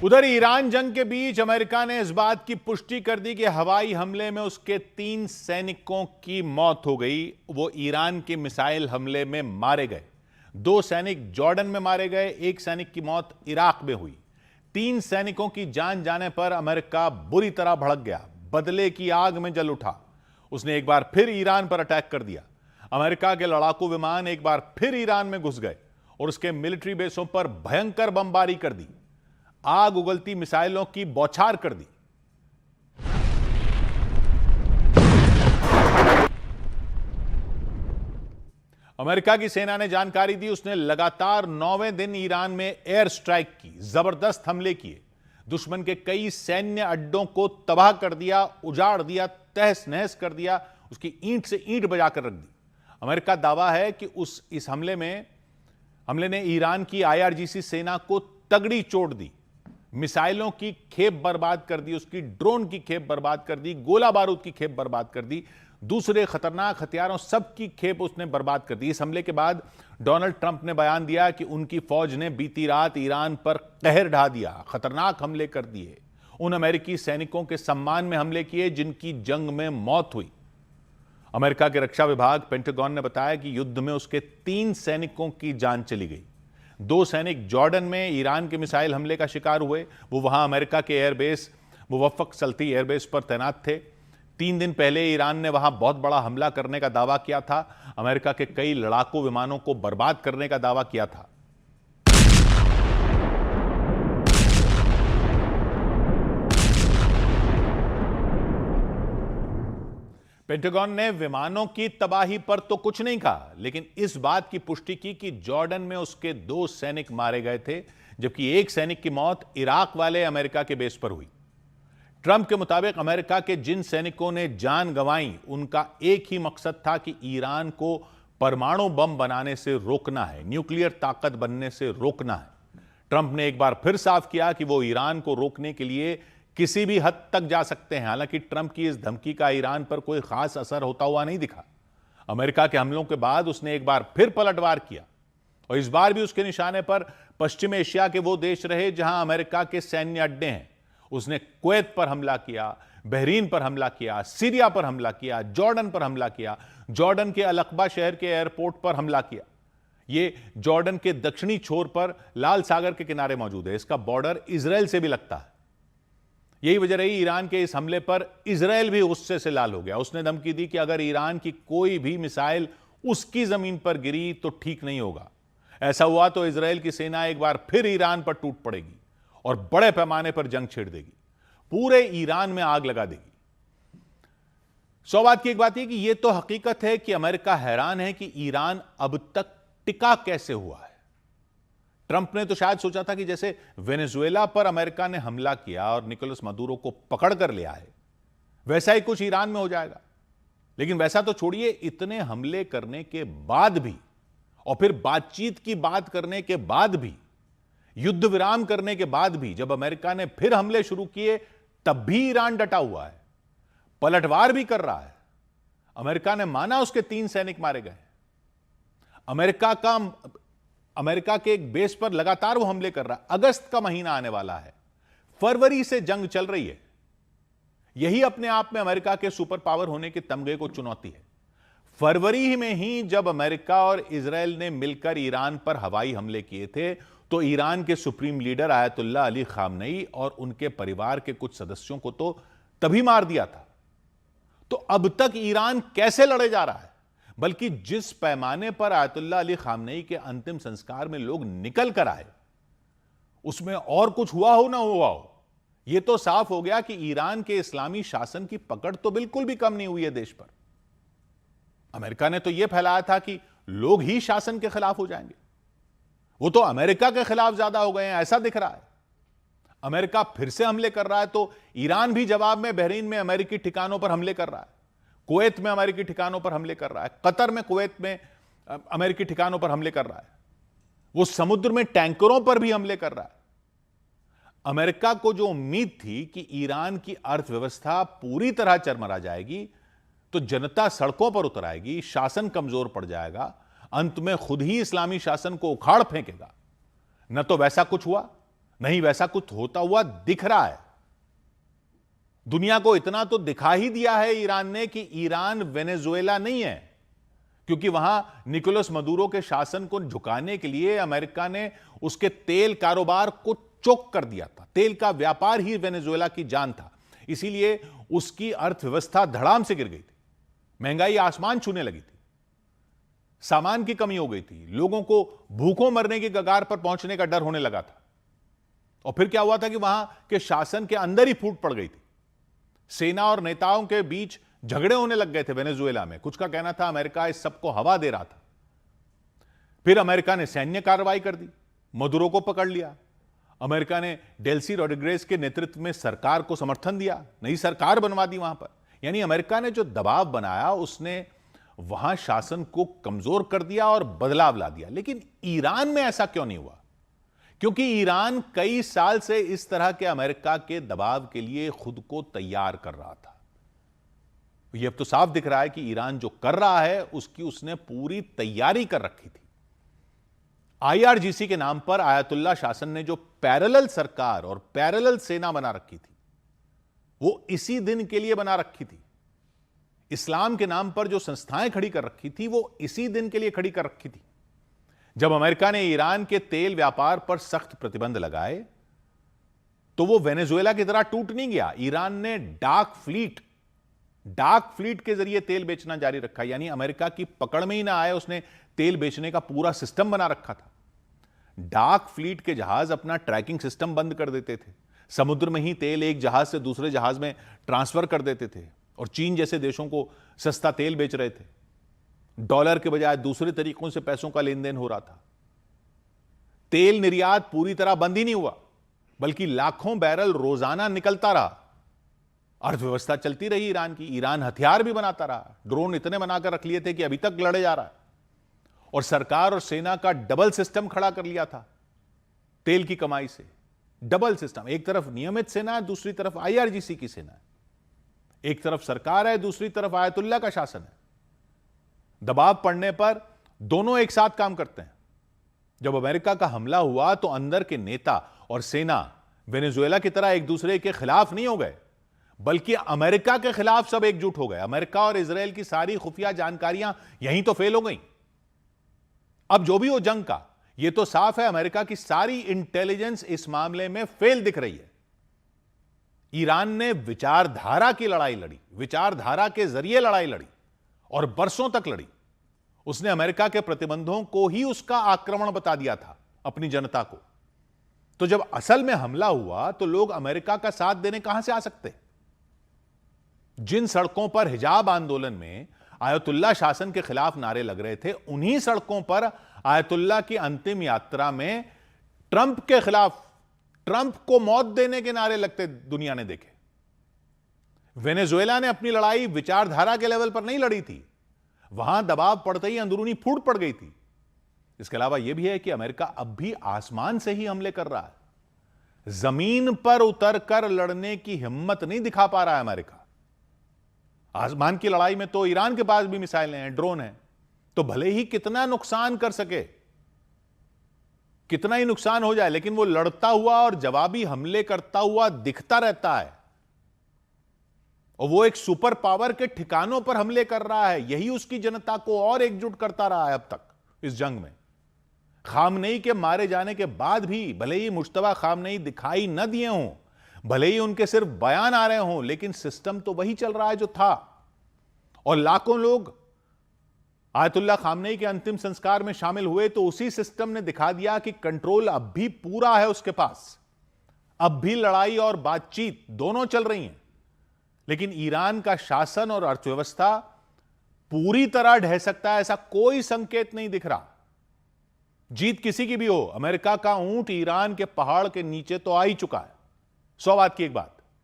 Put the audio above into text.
उधर ईरान जंग के बीच अमेरिका ने इस बात की पुष्टि कर दी कि हवाई हमले में उसके 3 सैनिकों की मौत हो गई। वो ईरान के मिसाइल हमले में मारे गए। 2 सैनिक जॉर्डन में मारे गए, 1 सैनिक की मौत इराक में हुई। 3 सैनिकों की जान जाने पर अमेरिका बुरी तरह भड़क गया, बदले की आग में जल उठा। उसने एक बार फिर ईरान पर अटैक कर दिया। अमेरिका के लड़ाकू विमान एक बार फिर ईरान में घुस गए और उसके मिलिट्री बेसों पर भयंकर बमबारी कर दी। आग उगलती मिसाइलों की बौछार कर दी। अमेरिका की सेना ने जानकारी दी, उसने लगातार 9वें दिन ईरान में एयर स्ट्राइक की, जबरदस्त हमले किए, दुश्मन के कई सैन्य अड्डों को तबाह कर दिया, उजाड़ दिया, तहस नहस कर दिया, उसकी ईंट से ईंट बजाकर रख दी। अमेरिका का दावा है कि इस हमले ने ईरान की IRGC सेना को तगड़ी चोट दी, मिसाइलों की खेप बर्बाद कर दी, उसकी ड्रोन की खेप बर्बाद कर दी, गोला बारूद की खेप बर्बाद कर दी, दूसरे खतरनाक हथियारों सब की खेप उसने बर्बाद कर दी। इस हमले के बाद डोनाल्ड ट्रंप ने बयान दिया कि उनकी फौज ने बीती रात ईरान पर कहर ढा दिया, खतरनाक हमले कर दिए, उन अमेरिकी सैनिकों के सम्मान में हमले किए जिनकी जंग में मौत हुई। अमेरिका के रक्षा विभाग पेंटागन ने बताया कि युद्ध में उसके 3 सैनिकों की जान चली गई। 2 सैनिक जॉर्डन में ईरान के मिसाइल हमले का शिकार हुए। वो वहां अमेरिका के एयरबेस मुवफ़्फ़क़ सल्ती एयरबेस पर तैनात थे। 3 दिन पहले ईरान ने वहां बहुत बड़ा हमला करने का दावा किया था, अमेरिका के कई लड़ाकू विमानों को बर्बाद करने का दावा किया था। पेंटागन ने विमानों की तबाही पर तो कुछ नहीं कहा, लेकिन इस बात की पुष्टि की कि जॉर्डन में उसके 2 सैनिक मारे गए थे, जबकि 1 सैनिक की मौत इराक वाले अमेरिका के बेस पर हुई। ट्रंप के मुताबिक अमेरिका के जिन सैनिकों ने जान गंवाई, उनका एक ही मकसद था कि ईरान को परमाणु बम बनाने से रोकना है, न्यूक्लियर ताकत बनने से रोकना है। ट्रंप ने एक बार फिर साफ किया कि वो ईरान को रोकने के लिए किसी भी हद तक जा सकते हैं। हालांकि ट्रंप की इस धमकी का ईरान पर कोई खास असर होता हुआ नहीं दिखा। अमेरिका के हमलों के बाद उसने एक बार फिर पलटवार किया और इस बार भी उसके निशाने पर पश्चिम एशिया के वो देश रहे जहां अमेरिका के सैन्य अड्डे हैं। उसने कुवैत पर हमला किया, बहरीन पर हमला किया, सीरिया पर हमला किया, जॉर्डन पर हमला किया, जॉर्डन के अल-अक़बा शहर के एयरपोर्ट पर हमला किया। यह जॉर्डन के दक्षिणी छोर पर लाल सागर के किनारे मौजूद है। इसका बॉर्डर इजराइल से भी लगता है। यही वजह रही ईरान के इस हमले पर इजराइल भी गुस्से से लाल हो गया। उसने धमकी दी कि अगर ईरान की कोई भी मिसाइल उसकी जमीन पर गिरी तो ठीक नहीं होगा। ऐसा हुआ तो इजराइल की सेना एक बार फिर ईरान पर टूट पड़ेगी और बड़े पैमाने पर जंग छेड़ देगी, पूरे ईरान में आग लगा देगी। 100 बात की एक बात यह कि यह तो हकीकत है कि अमेरिका हैरान है कि ईरान अब तक टिका कैसे हुआ है। ट्रंप ने तो शायद सोचा था कि जैसे वेनेजुएला पर अमेरिका ने हमला किया और निकोलस मदुरो को पकड़ कर लिया है, वैसा ही कुछ ईरान में हो जाएगा। लेकिन वैसा तो छोड़िए, इतने हमले करने के बाद भी और फिर बातचीत की बात करने के बाद भी, युद्ध विराम करने के बाद भी, जब अमेरिका ने फिर हमले शुरू किए तब भी ईरान डटा हुआ है, पलटवार भी कर रहा है। अमेरिका ने माना उसके 3 सैनिक मारे गए। अमेरिका के एक बेस पर लगातार वो हमले कर रहा है। अगस्त का महीना आने वाला है, फरवरी से जंग चल रही है। यही अपने आप में अमेरिका के सुपर पावर होने के तमगे को चुनौती है। फरवरी में ही जब अमेरिका और इजराइल ने मिलकर ईरान पर हवाई हमले किए थे, तो ईरान के supreme leader Ayatollah Ali Khamenei और उनके परिवार के कुछ सदस्यों को तो तभी मार दिया था। तो अब तक ईरान कैसे लड़े जा रहा है? बल्कि जिस पैमाने पर आयतुल्लाह अली खामनेई के अंतिम संस्कार में लोग निकल कर आए, उसमें और कुछ हुआ हो ना हुआ हो, यह तो साफ हो गया कि ईरान के इस्लामी शासन की पकड़ तो बिल्कुल भी कम नहीं हुई है देश पर। अमेरिका ने तो यह फैलाया था कि लोग ही शासन के खिलाफ हो जाएंगे, वो तो अमेरिका के खिलाफ ज्यादा हो गए हैं, ऐसा दिख रहा है। अमेरिका फिर से हमले कर रहा है तो ईरान भी जवाब में बहरीन में अमेरिकी ठिकानों पर हमले कर रहा है, कुवैत में अमेरिकी ठिकानों पर हमले कर रहा है, कतर में कुवैत में अमेरिकी ठिकानों पर हमले कर रहा है, वो समुद्र में टैंकरों पर भी हमले कर रहा है। अमेरिका को जो उम्मीद थी कि ईरान की अर्थव्यवस्था पूरी तरह चरमरा जाएगी, तो जनता सड़कों पर उतर आएगी, शासन कमजोर पड़ जाएगा, अंत में खुद ही इस्लामी शासन को उखाड़ फेंकेगा, न तो वैसा कुछ हुआ, नहीं, वैसा कुछ होता हुआ दिख रहा है। दुनिया को इतना तो दिखा ही दिया है ईरान ने कि ईरान वेनेजुएला नहीं है, क्योंकि वहां निकोलस मदुरो के शासन को झुकाने के लिए अमेरिका ने उसके तेल कारोबार को चोक कर दिया था। तेल का व्यापार ही वेनेजुएला की जान था, इसीलिए उसकी अर्थव्यवस्था धड़ाम से गिर गई थी, महंगाई आसमान छूने लगी थी, सामान की कमी हो गई थी, लोगों को भूखों मरने की कगार पर पहुंचने का डर होने लगा था। और फिर क्या हुआ था कि वहां के शासन के अंदर ही फूट पड़ गई थी, सेना और नेताओं के बीच झगड़े होने लग गए थे वेनेजुएला में। कुछ का कहना था अमेरिका इस सबको हवा दे रहा था। फिर अमेरिका ने सैन्य कार्रवाई कर दी, मदुरो को पकड़ लिया। अमेरिका ने डेल्सी रोड्रिगेज के नेतृत्व में सरकार को समर्थन दिया, नई सरकार बनवा दी वहां पर। यानी अमेरिका ने जो दबाव बनाया उसने वहां शासन को कमजोर कर दिया और बदलाव ला दिया। लेकिन ईरान में ऐसा क्यों नहीं हुआ? क्योंकि ईरान कई साल से इस तरह के अमेरिका के दबाव के लिए खुद को तैयार कर रहा था। यह अब तो साफ दिख रहा है कि ईरान जो कर रहा है उसकी उसने पूरी तैयारी कर रखी थी। आईआरजीसी के नाम पर आयतुल्ला शासन ने जो पैरेलल सरकार और पैरेलल सेना बना रखी थी, वो इसी दिन के लिए बना रखी थी। इस्लाम के नाम पर जो संस्थाएं खड़ी कर रखी थी, वो इसी दिन के लिए खड़ी कर रखी थी। जब अमेरिका ने ईरान के तेल व्यापार पर सख्त प्रतिबंध लगाए तो वो वेनेजुएला की तरह टूट नहीं गया। ईरान ने डार्क फ्लीट के जरिए तेल बेचना जारी रखा, यानी अमेरिका की पकड़ में ही ना आए, उसने तेल बेचने का पूरा सिस्टम बना रखा था। डार्क फ्लीट के जहाज अपना ट्रैकिंग सिस्टम बंद कर देते थे, समुद्र में ही तेल एक जहाज से दूसरे जहाज में ट्रांसफर कर देते थे, और चीन जैसे देशों को सस्ता तेल बेच रहे थे। डॉलर के बजाय दूसरे तरीकों से पैसों का लेन देन हो रहा था। तेल निर्यात पूरी तरह बंद ही नहीं हुआ, बल्कि लाखों बैरल रोजाना निकलता रहा। अर्थव्यवस्था चलती रही ईरान की। ईरान हथियार भी बनाता रहा, ड्रोन इतने बनाकर रख लिए थे कि अभी तक लड़े जा रहा है। और सरकार और सेना का डबल सिस्टम खड़ा कर लिया था तेल की कमाई से। डबल सिस्टम, एक तरफ नियमित सेना है, दूसरी तरफ आईआरजीसी की सेना है। एक तरफ सरकार है, दूसरी तरफ आयतुल्ला का शासन है। दबाव पड़ने पर दोनों एक साथ काम करते हैं। जब अमेरिका का हमला हुआ तो अंदर के नेता और सेना वेनेजुएला की तरह एक दूसरे के खिलाफ नहीं हो गए, बल्कि अमेरिका के खिलाफ सब एकजुट हो गए। अमेरिका और इजराइल की सारी खुफिया जानकारियां यहीं तो फेल हो गई। अब जो भी हो जंग का, यह तो साफ है अमेरिका की सारी इंटेलिजेंस इस मामले में फेल दिख रही है। ईरान ने विचारधारा की लड़ाई लड़ी, विचारधारा के जरिए लड़ाई लड़ी और बरसों तक लड़ी। उसने अमेरिका के प्रतिबंधों को ही उसका आक्रमण बता दिया था अपनी जनता को। तो जब असल में हमला हुआ तो लोग अमेरिका का साथ देने कहां से आ सकते? जिन सड़कों पर हिजाब आंदोलन में आयतुल्ला शासन के खिलाफ नारे लग रहे थे, उन्हीं सड़कों पर आयतुल्ला की अंतिम यात्रा में ट्रंप के खिलाफ, ट्रंप को मौत देने के नारे लगते दुनिया ने देखे। वेनेजुएला ने अपनी लड़ाई विचारधारा के लेवल पर नहीं लड़ी थी, वहां दबाव पड़ते ही अंदरूनी फूट पड़ गई थी। इसके अलावा यह भी है कि अमेरिका अब भी आसमान से ही हमले कर रहा है, जमीन पर उतरकर लड़ने की हिम्मत नहीं दिखा पा रहा है अमेरिका। आसमान की लड़ाई में तो ईरान के पास भी मिसाइलें हैं, ड्रोन हैं, तो भले ही कितना नुकसान कर सके, कितना ही नुकसान हो जाए, लेकिन वो लड़ता हुआ और जवाबी हमले करता हुआ दिखता रहता है। और वो एक सुपर पावर के ठिकानों पर हमले कर रहा है। यही उसकी जनता को और एकजुट करता रहा है अब तक इस जंग में। खामनेई के मारे जाने के बाद भी भले ही मुश्तबा खामनेई दिखाई न दिए हों, भले ही उनके सिर्फ बयान आ रहे हों, लेकिन सिस्टम तो वही चल रहा है जो था। और लाखों लोग आयतुल्ला खामनेई के अंतिम संस्कार में शामिल हुए तो उसी सिस्टम ने दिखा दिया कि कंट्रोल अब भी पूरा है उसके पास। अब भी लड़ाई और बातचीत दोनों चल रही हैं, लेकिन ईरान का शासन और अर्थव्यवस्था पूरी तरह ढह सकता है, ऐसा कोई संकेत नहीं दिख रहा। जीत किसी की भी हो, अमेरिका का ऊंट ईरान के पहाड़ के नीचे तो आ ही चुका है। 100 बात की एक बात,